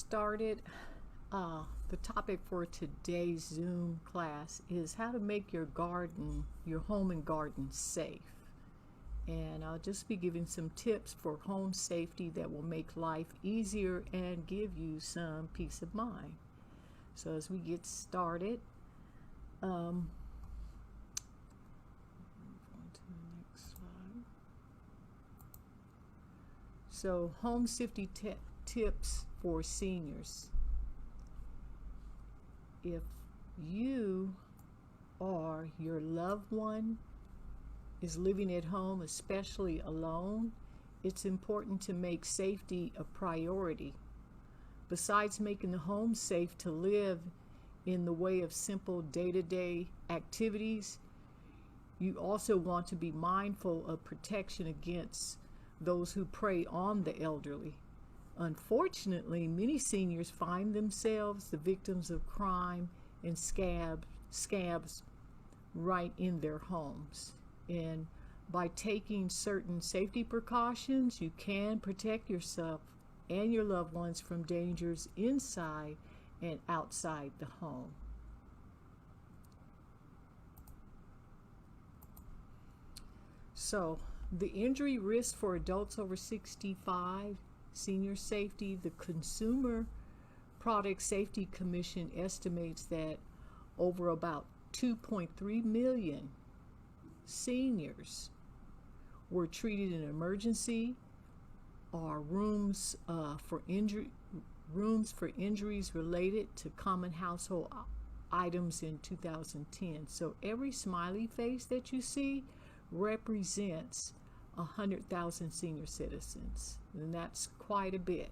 started, the topic for today's Zoom class is how to make your garden, your home and garden safe. And I'll just be giving some tips for home safety that will make life easier and give you some peace of mind. So as we get started, on to the next slide. So home safety tips for seniors. If you or your loved one is living at home, especially alone, it's important to make safety a priority. Besides making the home safe to live in the way of simple day-to-day activities, you also want to be mindful of protection against those who prey on the elderly. Unfortunately, many seniors find themselves the victims of crime and scabs right in their homes. And by taking certain safety precautions, you can protect yourself and your loved ones from dangers inside and outside the home. So, the injury risk for adults over 65, senior safety, the Consumer Product Safety Commission estimates that over about 2.3 million seniors were treated in emergency or rooms for injuries related to common household items in 2010. So every smiley face that you see represents 100,000 senior citizens, and that's quite a bit.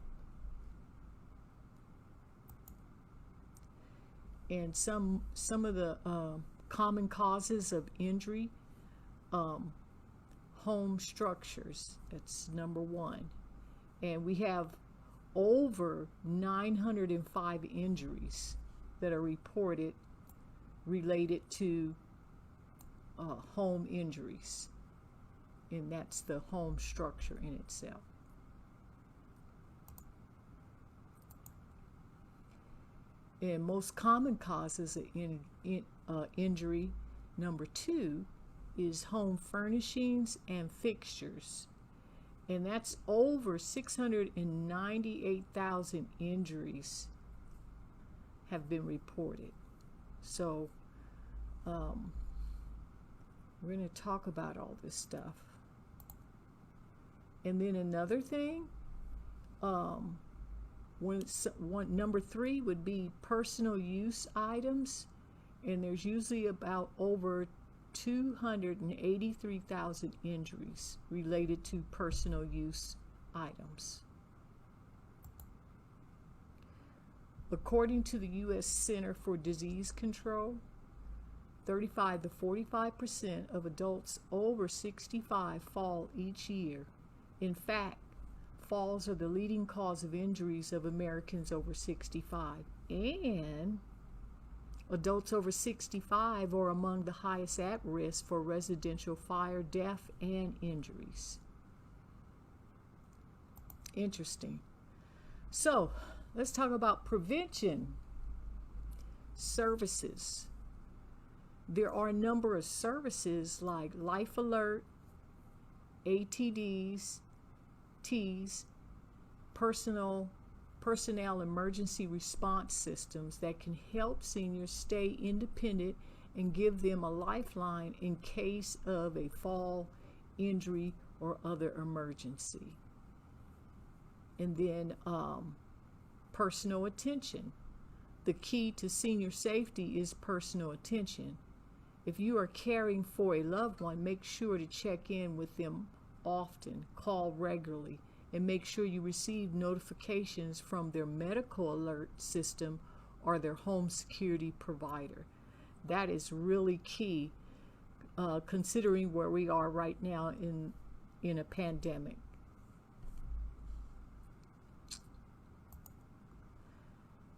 And some of the common causes of injury, home structures, that's number one. And we have over 905 injuries that are reported related to home injuries, and that's the home structure in itself. And most common causes of injury, number two, is home furnishings and fixtures. And that's over 698,000 injuries have been reported. So we're going to talk about all this stuff. And then another thing, number three would be personal use items, and there's usually about over 283,000 injuries related to personal use items. According to the U.S. Center for Disease Control, 35 to 45% of adults over 65 fall each year. In fact, falls are the leading cause of injuries of Americans over 65, and adults over 65 are among the highest at risk for residential fire, death, and injuries. Interesting. So, let's talk about prevention services. There are a number of services like Life Alert, ATDs, personnel emergency response systems that can help seniors stay independent and give them a lifeline in case of a fall, injury, or other emergency. And then personal attention. The key to senior safety is personal attention. If you are caring for a loved one, make sure to check in with them often, call regularly, and make sure you receive notifications from their medical alert system or their home security provider. That is really key, considering where we are right now in a pandemic.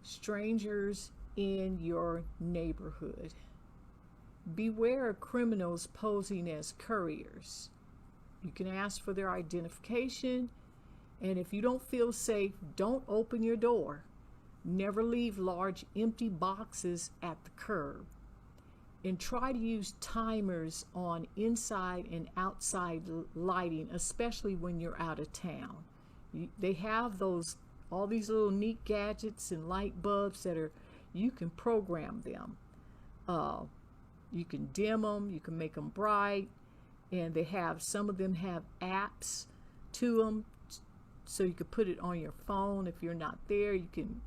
Strangers in your neighborhood. Beware of criminals posing as couriers. You can ask for their identification, and if you don't feel safe, don't open your door. Never leave large empty boxes at the curb. And try to use timers on inside and outside lighting, especially when you're out of town. They have all these little neat gadgets and light bulbs that you can program them. You can dim them, you can make them bright, and some of them have apps to them, so you could put it on your phone. If you're not there, you can,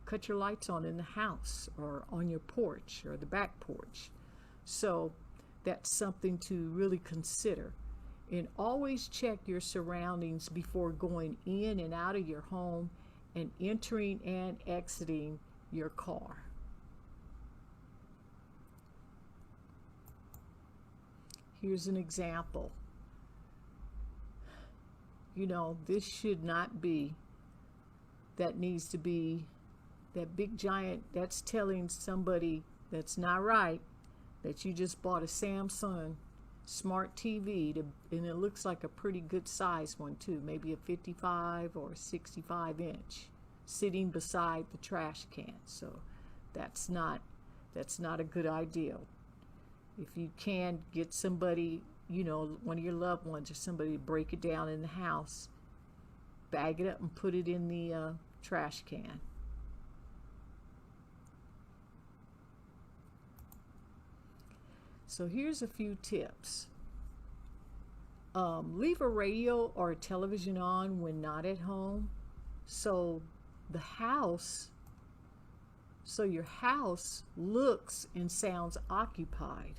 cut your lights on in the house or on your porch or the back porch. So that's something to really consider. And always check your surroundings before going in and out of your home and entering and exiting your car. Here's an example. This should not be, that needs to be, that big giant, that's telling somebody that's not right, that you just bought a Samsung smart TV, and it looks like a pretty good size one too, maybe a 55 or 65 inch, sitting beside the trash can. So that's not a good idea. If you can get somebody, one of your loved ones or somebody to break it down in the house, bag it up and put it in the trash can. So here's a few tips. Leave a radio or a television on when not at home, so your house looks and sounds occupied.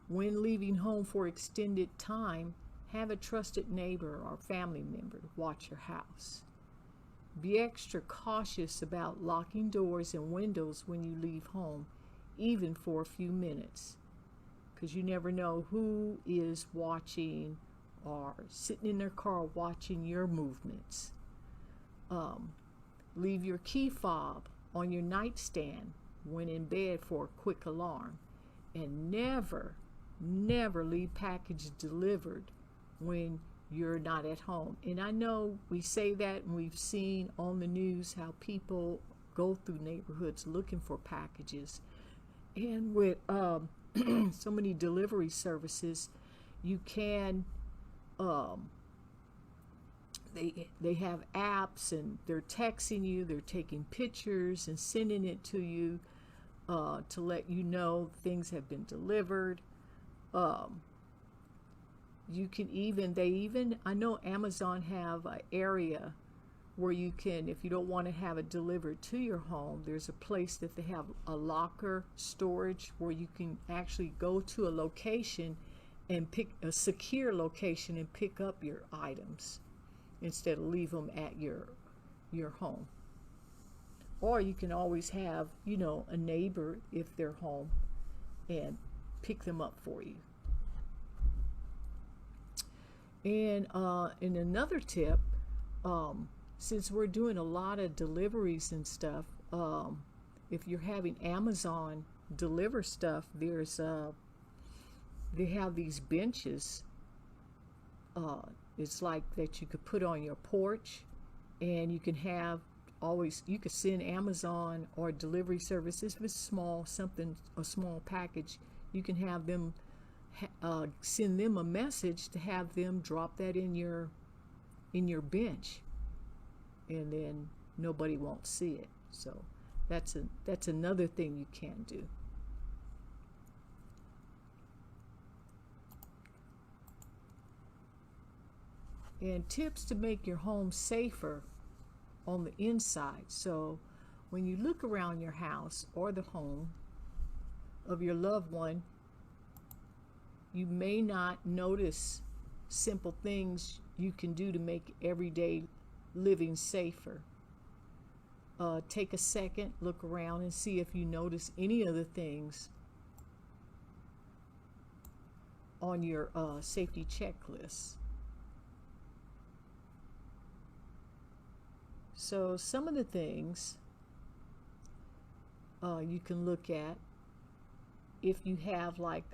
When leaving home for extended time, have a trusted neighbor or family member watch your house. Be extra cautious about locking doors and windows when you leave home, even for a few minutes, because you never know who is watching or sitting in their car watching your movements. Leave your key fob on your nightstand when in bed for a quick alarm, and never leave packages delivered when you're not at home. And I know we say that, and we've seen on the news how people go through neighborhoods looking for packages. And with so many delivery services, you can they have apps, and they're texting you, they're taking pictures and sending it to you to let you know things have been delivered. You can I know Amazon have an area where you can, if you don't want to have it delivered to your home, there's a place that they have a locker storage where you can actually go to a location and pick a secure location and pick up your items instead of leave them at your home. Or you can always have, a neighbor, if they're home, and pick them up for you. And another tip, since we're doing a lot of deliveries and stuff, if you're having Amazon deliver stuff, they have these benches. It's like that you could put on your porch, and you can send Amazon or delivery services, if it's small, a small package, you can have them send them a message to have them drop that in your bench, and then nobody won't see it. So that's another thing you can do. And tips to make your home safer on the inside. So when you look around your house or the home of your loved one, you may not notice simple things you can do to make everyday living safer. Take a second, look around, and see if you notice any other things on your safety checklist. So some of the things you can look at, if you have like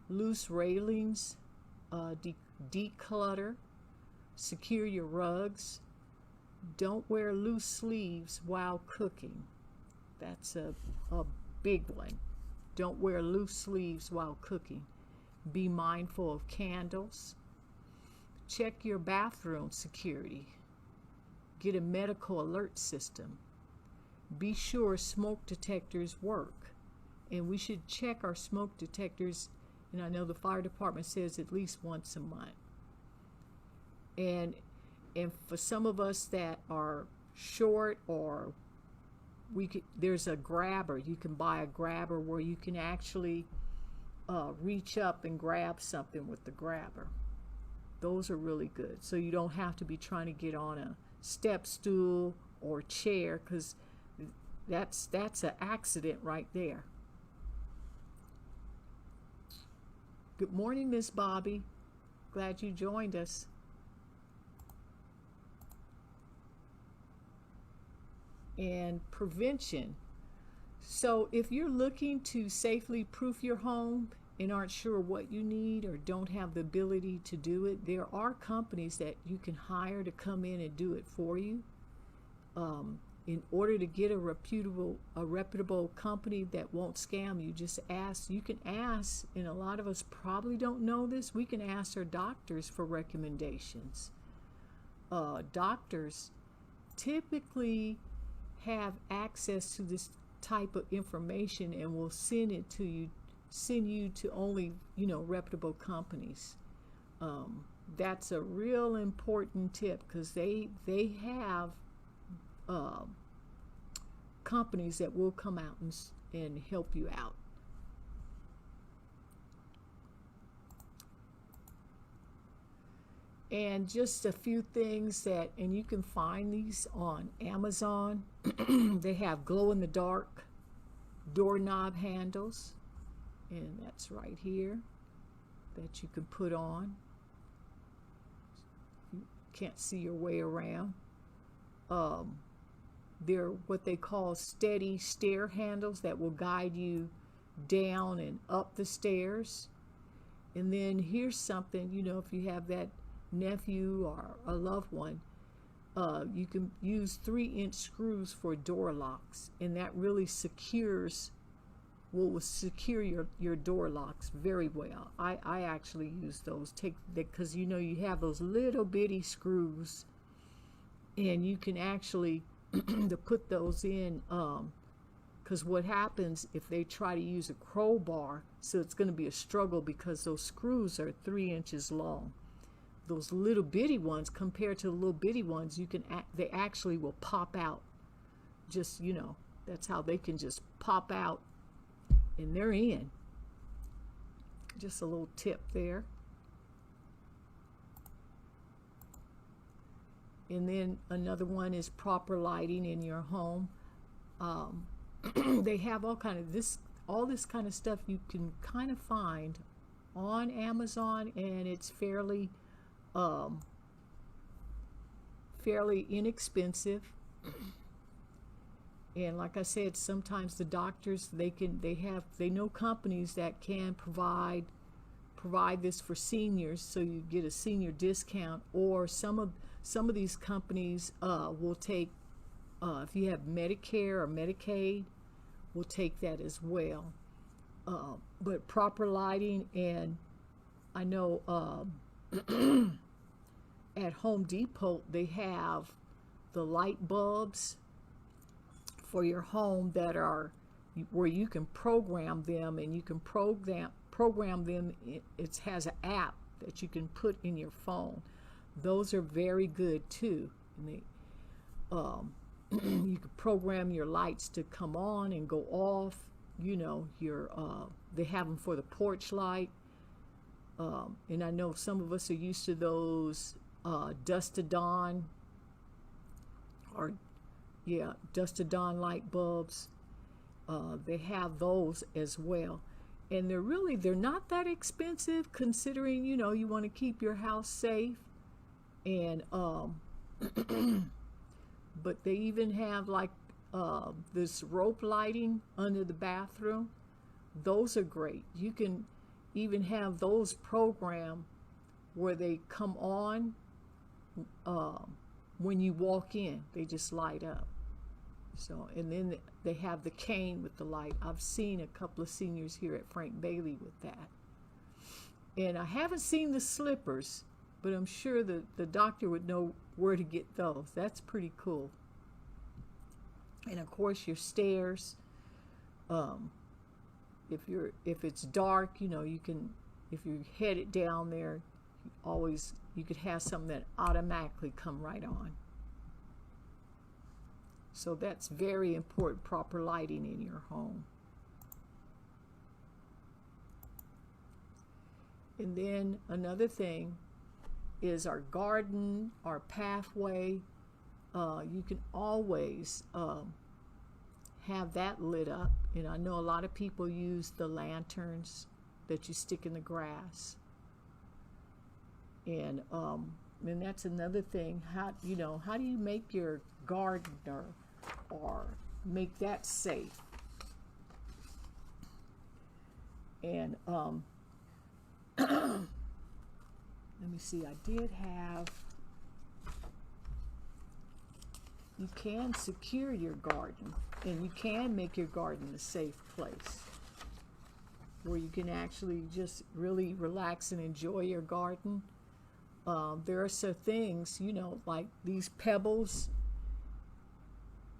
loose railings, declutter, secure your rugs, Don't wear loose sleeves while cooking. That's a big one. Don't wear loose sleeves while cooking. Be mindful of candles. Check your bathroom security. Get a medical alert system. Be sure smoke detectors work. And we should check our smoke detectors, and I know the fire department says at least once a month. And for some of us that are short, or there's a grabber. You can buy a grabber where you can actually reach up and grab something with the grabber. Those are really good. So you don't have to be trying to get on a step stool or chair, because that's an accident right there. Good morning, Miss Bobby. Glad you joined us. And prevention. So if you're looking to safely proof your home and aren't sure what you need or don't have the ability to do it, there are companies that you can hire to come in and do it for you. In order to get a reputable company that won't scam you, just ask. You can ask, and a lot of us probably don't know this, we can ask our doctors for recommendations. Doctors typically have access to this type of information and will send you to only, reputable companies. That's a real important tip, because they have companies that will come out and help you out. And just a few things and you can find these on Amazon. They have glow-in-the-dark doorknob handles, and that's right here, that you can put on. You can't see your way around. They're what they call steady stair handles that will guide you down and up the stairs. And then here's something, if you have that nephew or a loved one, you can use 3-inch screws for door locks, and that really will secure your door locks very well. I actually use those, because you have those little bitty screws, and you can actually to put those in, because what happens if they try to use a crowbar, so it's going to be a struggle, because those screws are 3 inches long. Those little bitty ones, compared to the little bitty ones, they actually will pop out. Just, that's how they can just pop out, and they're in. Just a little tip there. And then another one is proper lighting in your home. They have all this kind of stuff you can kind of find on Amazon, and it's fairly inexpensive. And like I said, sometimes the doctors, they know companies that can provide this for seniors, so you get a senior discount. Or some of these companies will take, if you have Medicare or Medicaid, will take that as well. But proper lighting, and I know at Home Depot they have the light bulbs for your home that are where you can program them, and you can program them. It has an app that you can put in your phone. Those are very good too. And you can program your lights to come on and go off. They have them for the porch light. And I know some of us are used to those dusk to dawn, dusk to dawn light bulbs. They have those as well. And they're not that expensive, considering, you want to keep your house safe. And but they even have this rope lighting under the bathroom. Those are great. You can even have those programmed where they come on when you walk in, they just light up. So, and then they have the cane with the light. I've seen a couple of seniors here at Frank Bailey with that. And I haven't seen the slippers, but I'm sure that the doctor would know where to get those. That's pretty cool. And of course your stairs, if it's dark, you know, you can, if you're headed down there, you could have something that automatically come right on. So that's very important, proper lighting in your home. And then another thing is our garden, our pathway. You can always have that lit up. And I know a lot of people use the lanterns that you stick in the grass. And that's another thing. How do you make your garden or make that safe? And let me see, I did have, you can secure your garden, and you can make your garden a safe place where you can actually just really relax and enjoy your garden. There are some things, you know, like these pebbles,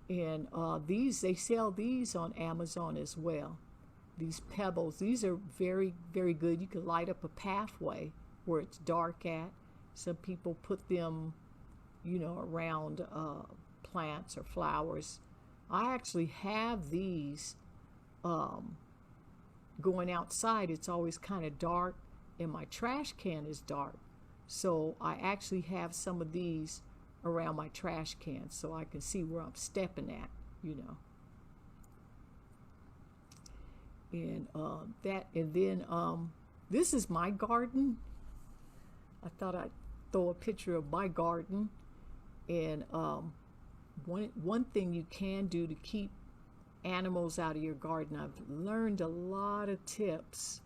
and they sell these on Amazon as well. These pebbles, these are very, very good. You can light up a pathway where it's dark at. Some people put them, you know, around plants or flowers. I actually have these going outside. It's always kind of dark, and my trash can is dark. So I actually have some of these around my trash can so I can see where I'm stepping at, you know. And this is my garden. I thought I'd throw a picture of my garden. And one thing you can do to keep animals out of your garden, I've learned a lot of tips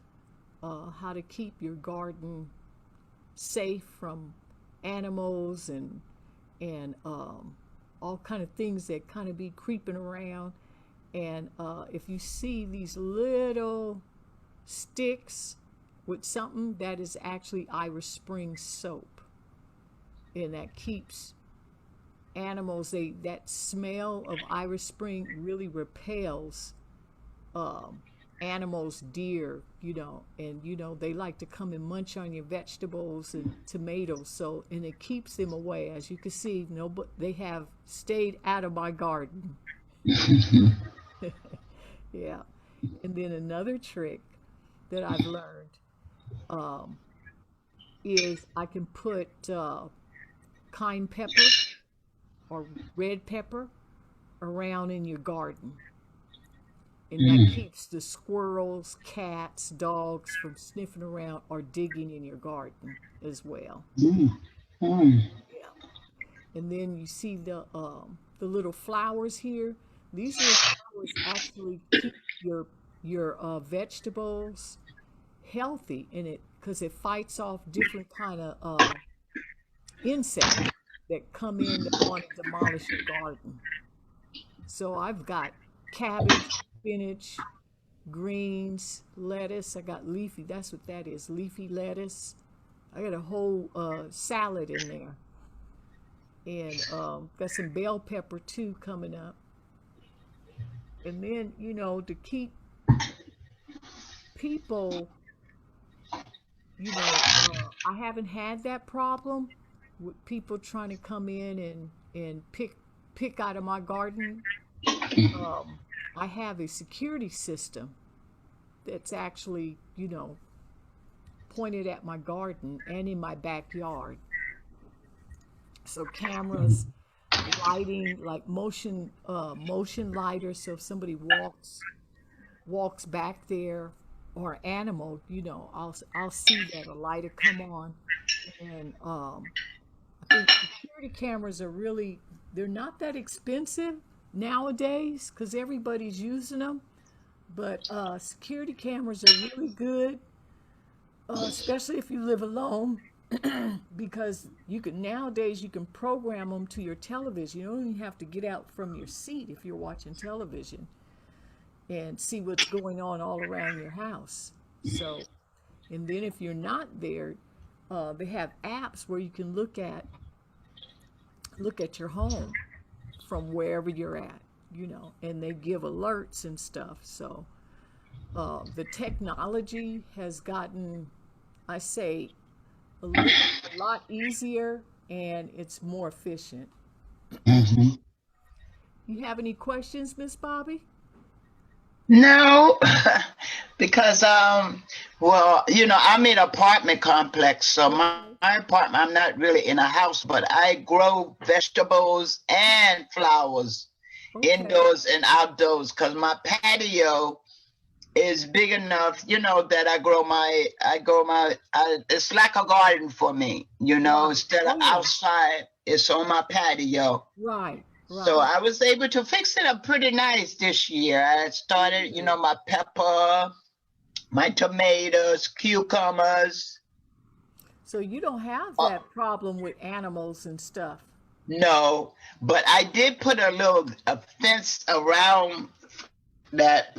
how to keep your garden safe from animals and all kind of things that kind of be creeping around. And if you see these little sticks with something, that is actually Irish Spring soap, and that keeps animals, that smell of Irish Spring really repels animals, deer, you know, and you know they like to come and munch on your vegetables and tomatoes, so, and it keeps them away. As you can see, but they have stayed out of my garden. Yeah. And then another trick that I've learned is I can put cayenne pepper or red pepper around in your garden. And that keeps the squirrels, cats, dogs from sniffing around or digging in your garden as well. Yeah. And then you see the little flowers here. These little flowers actually keep your vegetables healthy in it, because it fights off different kind of insects that come in that want to demolish your garden. So I've got cabbage, spinach, greens, lettuce. I got leafy, that's what that is, leafy lettuce. I got a whole salad in there. And got some bell pepper too coming up. And then, you know, to keep people, you know, I haven't had that problem with people trying to come in and pick out of my garden. I have a security system that's actually, you know, pointed at my garden and in my backyard. So cameras, lighting, like motion lighters. So if somebody walks back there, or animal, you know, I'll see that a light will come on. And I think security cameras are really, they're not that expensive nowadays because everybody's using them. But security cameras are really good, especially if you live alone. because you can nowadays you can program them to your television. You don't even have to get out from your seat if you're watching television and see what's going on all around your house. So, and then if you're not there, they have apps where you can look at your home from wherever you're at, and they give alerts and stuff. So the technology has gotten, I say, a lot easier and it's more efficient. Hmm. You have any questions, Miss Bobby? No, because well, I'm in an apartment complex, so Okay. my apartment, I'm not really in a house, but I grow vegetables and flowers Okay. indoors and outdoors because my patio is big enough, that it's like a garden for me, Right. instead of Oh yeah. outside, it's on my patio. Right. So Right. I was able to fix it up pretty nice this year. I started, Good. my pepper, my tomatoes, cucumbers. So you don't have Uh, that problem with animals and stuff. no, but I did put a fence around that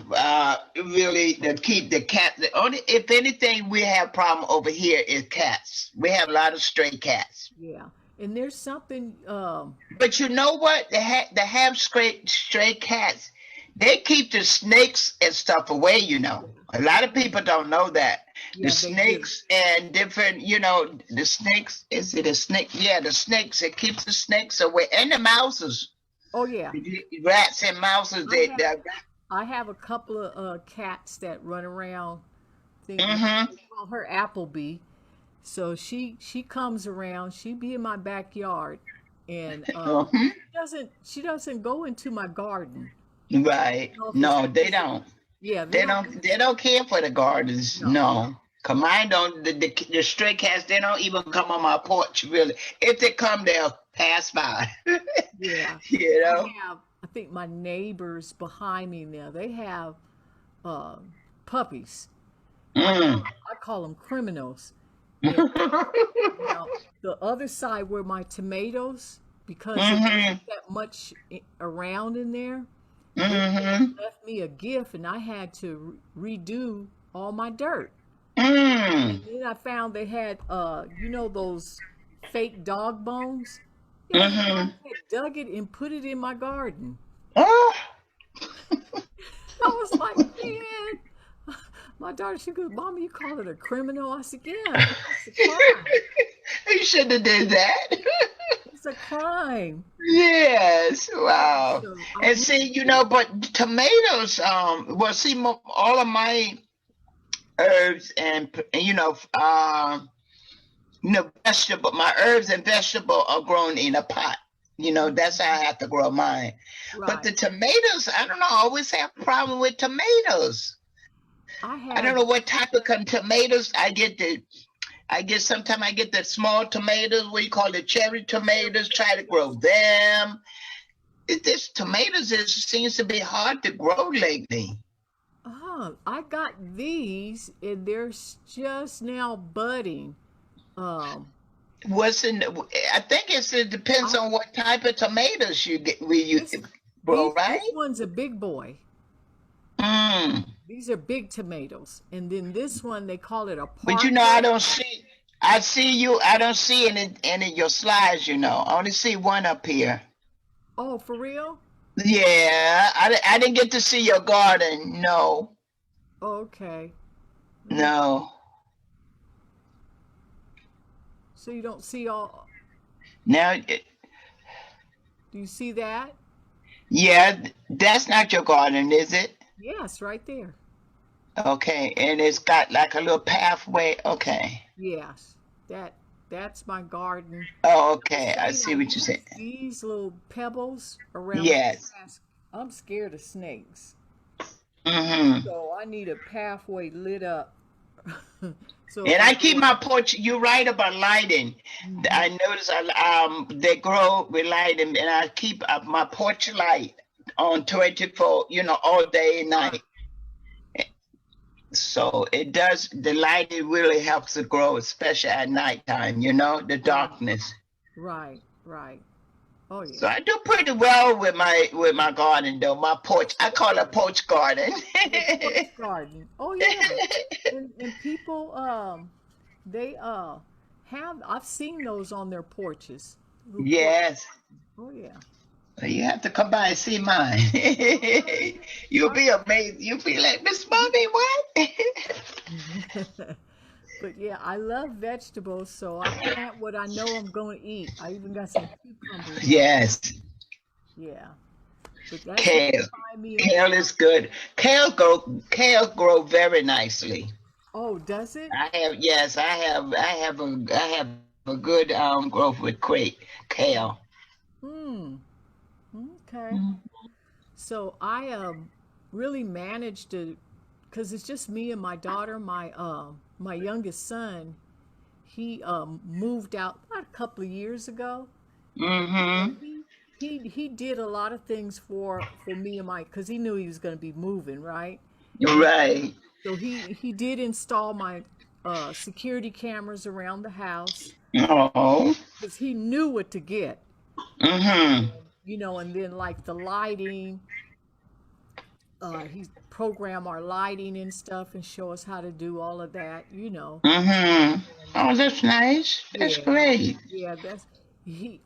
really to keep the cat. The only, if anything, we have problem over here is cats. We have a lot of stray cats. Yeah. And there's something But you know what? They have stray cats. They keep the snakes and stuff away. A lot of people don't know that. The yeah, they do. snakes and different, the snakes. Is it a snake? Yeah, the snakes. It keeps the snakes away and the mouses. Oh yeah. Rats and mouses. I They. have I have a couple of cats that run around. I think Mm-hmm. we call her Applebee. So she comes around. She be in my backyard, and Uh-huh. she doesn't go into my garden. Right. I don't know if it's No, they because don't. yeah, they They don't. don't. They don't care for the gardens. No. No. Come mine don't. The stray cats. They don't even come on my porch. Really. If they come, they'll pass by. Yeah. you I know. have. I think my neighbors behind me now. They have uh, puppies. Mm. I call them criminals. And now the other side where my tomatoes, because there Mm-hmm. wasn't that much around in there, they Mm-hmm. left me a gift, and I had to redo all my dirt. Mm. And then I found they had, those fake dog bones. It was Mm-hmm. like they had dug it and put it in my garden. Oh. I was like, man. My daughter, she goes, Mama, you call it a criminal? I said, yeah, because it's a crime. You shouldn't have did that. It's a crime. Yes, wow. So I And moved. see, but tomatoes, well, see, all of my herbs and vegetable. My herbs and vegetable are grown in a pot. That's how I have to grow mine. But Right. the tomatoes, I don't know. I always have a problem with tomatoes. I I don't have, know what type of tomatoes I get. Sometimes I get the small tomatoes. What you call the cherry tomatoes? Try to grow them. This tomatoes seems to be hard to grow lately. I got these and they're just now budding. Um, What's in? I think it depends I on what type of tomatoes you get. You this grow, this right? one's a big boy. Mm. These are big tomatoes. And then this one they call it a But Parker. I don't see. I see you. I don't see any of your slides. I only see one up here. Oh, for real? Yeah, I didn't get to see your garden. No, Okay. Let me no. so you don't see all Now, do you see that? yeah, that's not your garden, is it? Yes, right there. Okay, and it's got like a little pathway. Okay. Yes. That that's my garden. Oh, I was okay. I saying I see what you said. use these little pebbles around my Yes. grass. I'm scared of snakes. Mm-hmm. So I need a pathway lit up. So if And I I keep go my out. porch. You're right about lighting. Hmm. I notice they grow with lighting, and I keep my porch light on 24. All day and Right. night. So it does, the lighting really helps to grow, especially at nighttime, the Right, darkness. right, right. Oh So yeah. I do pretty well with my garden though. My porch, I call it porch garden. Your porch garden. Oh yeah. And people they have I've seen those on their porches. Little porch. Yes. Oh yeah. You have to come by and see mine. You'll I, be amazed. You'll be like, Miss Mommy, what? but yeah, I love vegetables, so I plant what I know I'm going to eat. I even got some cucumbers out. Yes. Yeah. But that's you can Kale. find me on. Kale is good. Kale grow very nicely. Oh, does it? I have a good growth with kale. Hmm. Okay. Mhm. So I really managed to, because it's just me and my daughter. My youngest son, he moved out about a couple of years ago. So Mhm. he did a lot of things for me and my, because he knew he was going to be moving, right? And Right. so he did install my security cameras around the house Oh. because he knew what to get. Mhm. And then like the lighting, he program our lighting and stuff and show us how to do all of that. Mhm. And Oh, that's nice. That's yeah, great. yeah, that's he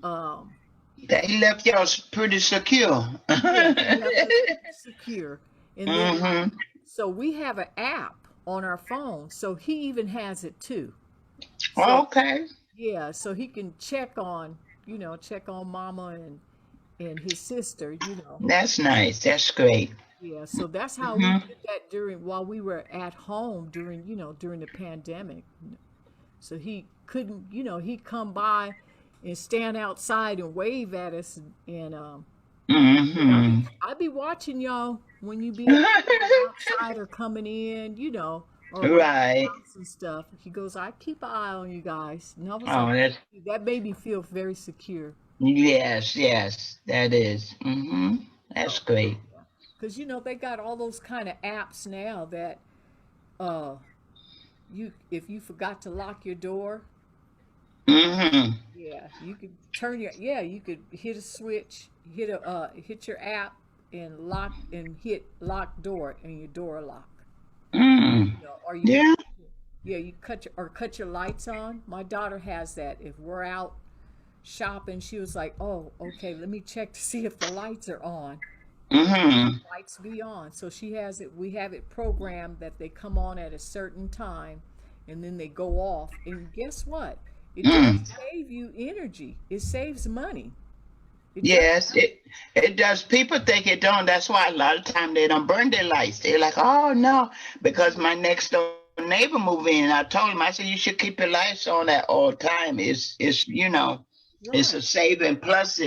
That he left y'all pretty secure. yeah, he left us pretty secure. And then like Mhm. so we have an app on our phone, so he even has it too. So Okay. yeah, so he can check on mama and his sister. That's nice. That's great. Yeah, so that's how we Mhm. did that during while we were at home during the pandemic. So he couldn't, he'd come by and stand outside and wave at us, and yeah, Mhm. I'd be watching y'all when you be outside or coming in, or around the Right. house and stuff. He goes, I keep an eye on you guys, and I was like, Oh, that's that made me feel very secure. yes, yes, that is. That's So, great. because they got all those kind of apps now that uh you if you forgot to lock your door. Mhm. Yeah, you could hit a switch, hit your app and hit lock door and your door lock. Mm. Or you could Yeah. yeah, you cut your lights on. My daughter has that. If we're out shopping, she was like, "Oh, okay, let me check to see if the lights are on." And Mhm. lights be on. So she has it we have it programmed that they come on at a certain time and then they go off. And guess what? It does Mm. save you energy. It saves money. It does. Yes, it does. People think it don't. That's why a lot of time they don't burn their lights. They're like, oh no, because my next door neighbor moved in, and I told him, I said, you should keep your lights on at all time. It's a Right. saving. Plus,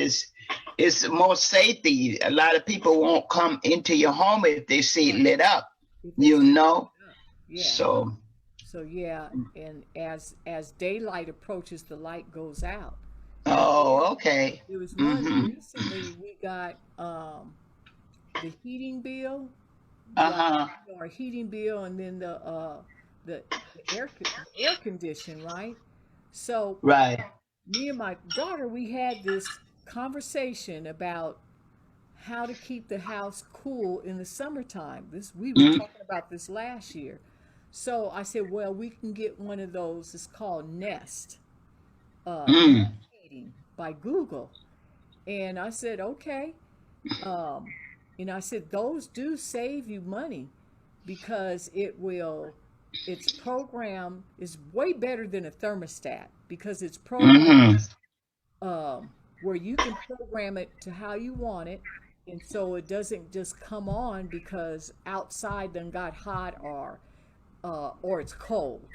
it's more safety. A lot of people won't come into your home if they see it Right. lit up. If they You see it know. lit up. Yeah. So, So yeah, and as daylight approaches, the light goes out. And then oh, okay. there was one Mm-hmm. recently we got the heating bill, like Uh-huh. our heating bill, and then the the air condition, right? So Right. me and my daughter, we had this conversation about how to keep the house cool in the summertime. This we was Mm-hmm. talking about this last year. So I said, well, we can get one of those. It's called Nest Mm. Heating by Google. And I said, okay. Um, and I said, those do save you money because its program is way better than a thermostat because it's programmed Mm-hmm. where you can program it to how you want it. And so it doesn't just come on because outside done got hot or it's cold.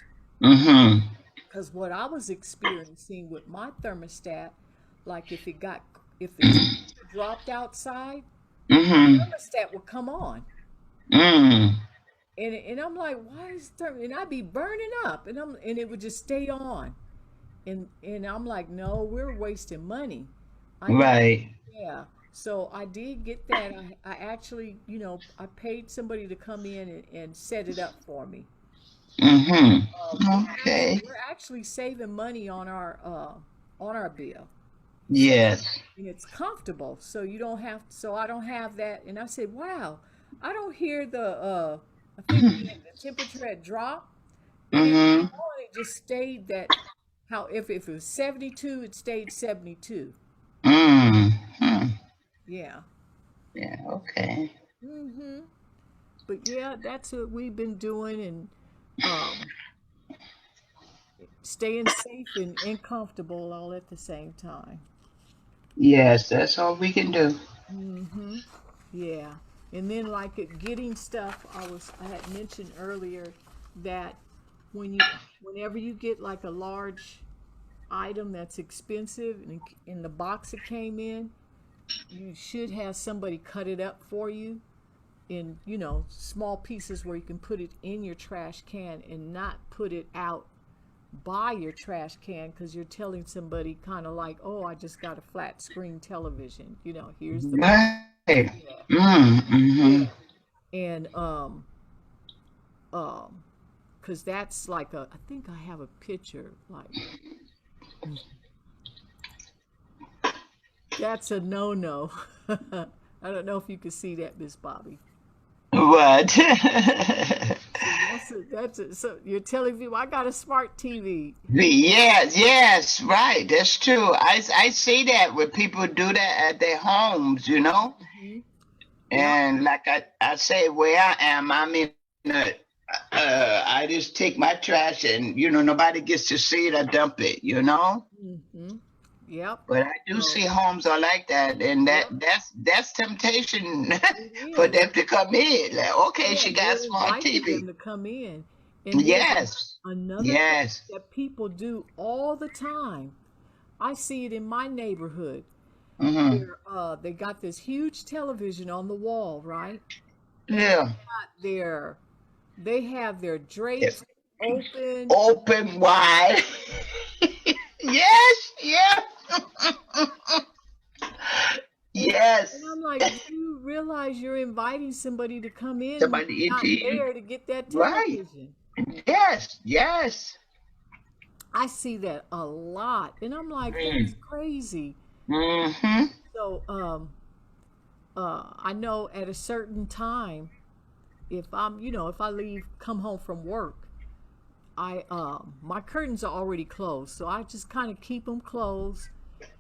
Mm-hmm. Because what I was experiencing with my thermostat, like if the temperature dropped outside, the Mm-hmm. thermostat would come on. Mm. And I'm like, why is and I'd be burning up and it would just stay on. And I'm like, no, we're wasting money. I need Right. yeah. So I did get that. I actually, I paid somebody to come in and set it up for me. Mm-hmm. We're Okay. we're actually saving money on our bill. So Yes. and it's comfortable. So you don't have so I don't have that. And I said, wow, I don't hear I think the temperature had dropped. It didn't go Mm-hmm. on, it just stayed that how if it was 72, it stayed 72. Mm-hmm. Yeah. Yeah. Okay. Mm-hmm. But yeah, that's what we've been doing and um staying safe and comfortable all at the same time. Yes, that's all we can do. Mm-hmm. Yeah. And then like getting stuff, I had mentioned earlier that when you whenever you get like a large item that's expensive and in the box it came in, you should have somebody cut it up for you in, small pieces where you can put it in your trash can and not put it out by your trash can because you're telling somebody kind of like, oh, I just got a flat screen television. Here's the box. Right. Yeah. Mm-hmm. Yeah. And um, because that's like I think I have a picture like that's a no-no. I don't know if you can see that, Miss Bobby. What? See, so you're telling me I got a smart TV. Yes, yes, right. That's true. I see that when people do that at their homes, Hmm. Yep. and like I say where I am, I'm in a, I just take my trash and nobody gets to see it or dump it. Hmm. Yep. But I do So see homes are like that, and yep, that's temptation it for is. them to come in. Like, okay, Yeah, she got you're smart inviting TV. them to come in. And there's Yes, another thing yes. that people do all the time. I see it in my neighborhood. Hmm. They got this huge television on the wall, right? And Yeah. they have their Yes. drapes open. Open wide. Yes, yeah. And Yes. I'm like, do you realize you're inviting somebody to come in who's Somebody into not you. there to get that Right. television? Yes, yes. I see that a lot. And I'm like, Mm. that's crazy. Mm-hmm. So, I know at a certain time, if I come home from work, my curtains are already closed, so I just kind of keep them closed.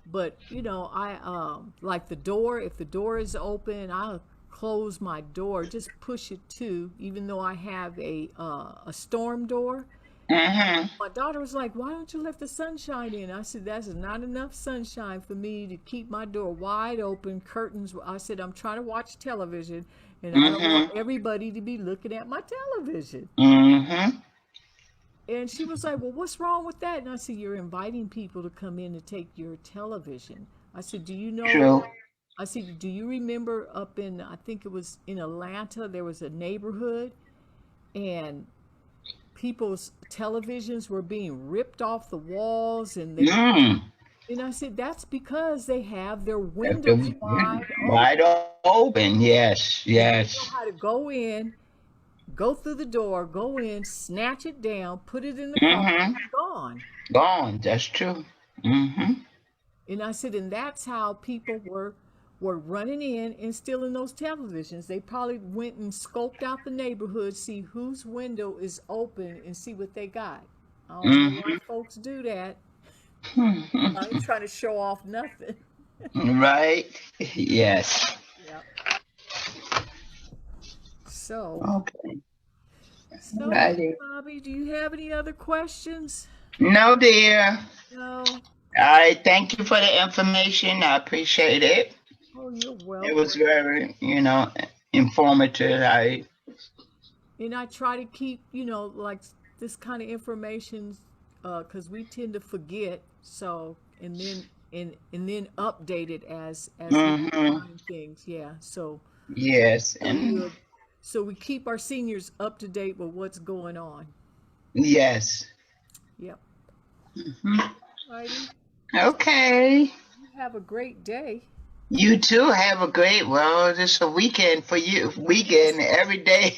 But I like the door. If the door is open, I'll close my door, just push it to, even though I have a storm door. Mm-hmm. My daughter was like, "Why don't you let the sunshine in?" I said, "That's not enough sunshine for me to keep my door wide open, curtains." I said, "I'm trying to watch television, and I don't want Mm-hmm. everybody to be looking at my television." Mm-hmm. And she was like, "Well, what's wrong with that?" And I said, "You're inviting people to come in to take your television." I said, "Do you know?" True. I said, "Do you remember up in, I think it was in Atlanta, there was a neighborhood and people's televisions were being ripped off the walls Mm. and I said, that's because they have their If windows the- wide Wide open open. Yes, and they know yes. how to go in, go through the door, go in, snatch it down, put it in the car, Mm-hmm. and gone." Gone. That's true. Mm-hmm. And I said, and that's how people were running in and stealing those televisions. They probably went and scoped out the neighborhood, see whose window is open, and see what they got. I don't know why Mm-hmm. folks do that. I ain't trying to show off nothing. Right? Yes. Yeah. So, Okay. Miss Righty. Bobby, do you have any other questions? No, dear. No. I thank you for the information. I appreciate it. Oh, you're It was welcome. very, informative. And I try to keep, like this kind of information, because we tend to forget. So, and then update it as we Mm-hmm. find things. Yeah. So Yes, so and we keep our seniors up to date with what's going on. yes. Yep. Mhm. Righty. Okay. You have a great day. You too have a great, well, just a weekend for you. Weekend every day.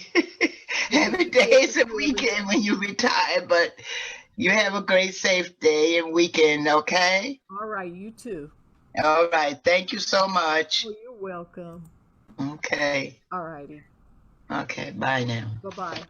Yeah, Every we day do it is a with you every day. weekend when you retire, but you have a great, safe day and weekend, okay? All right, you too. All right. Thank you so Oh, much. you're welcome. Okay. All righty. Okay. Bye now. Bye bye.